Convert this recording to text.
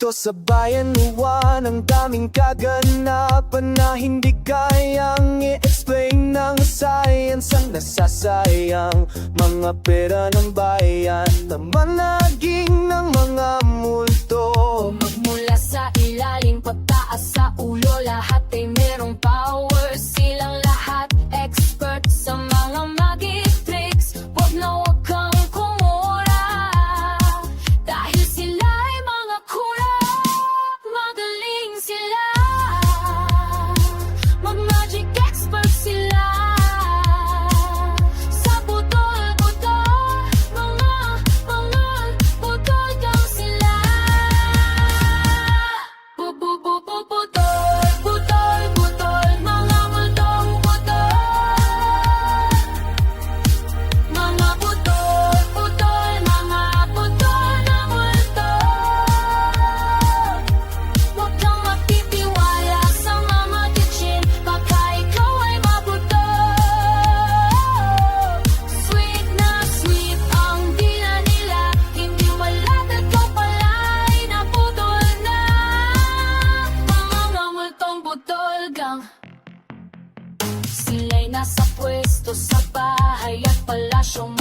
Dito sa bayan Juan, ang daming kaganapan na hindi kayang i-explain ng science. Ang nasasayang mga pera ng bayan na managing ng mga multo. Magmula sa ilalim, pataas sa ulo, lahat ay merong power. Silang lahat expert sa mga magic tricks. Wag na wag kang kumura, dahil sila ay mga kura. Magaling sila, mag-magic expert sila. Sa putol-putol, mga putol kang sila. Putol, putol, putol, mga multong putol. Mga putol, putol, mga putol na multo. Huwag kang magtitiwala sa mga kitchen, baka ikaw ay maputol. Sweet na sweet ang dila nila, hindi malatag ko pala ay naputol na. Mga multong putol gang, sila'y nasa pwesto sa bahay at palasyo.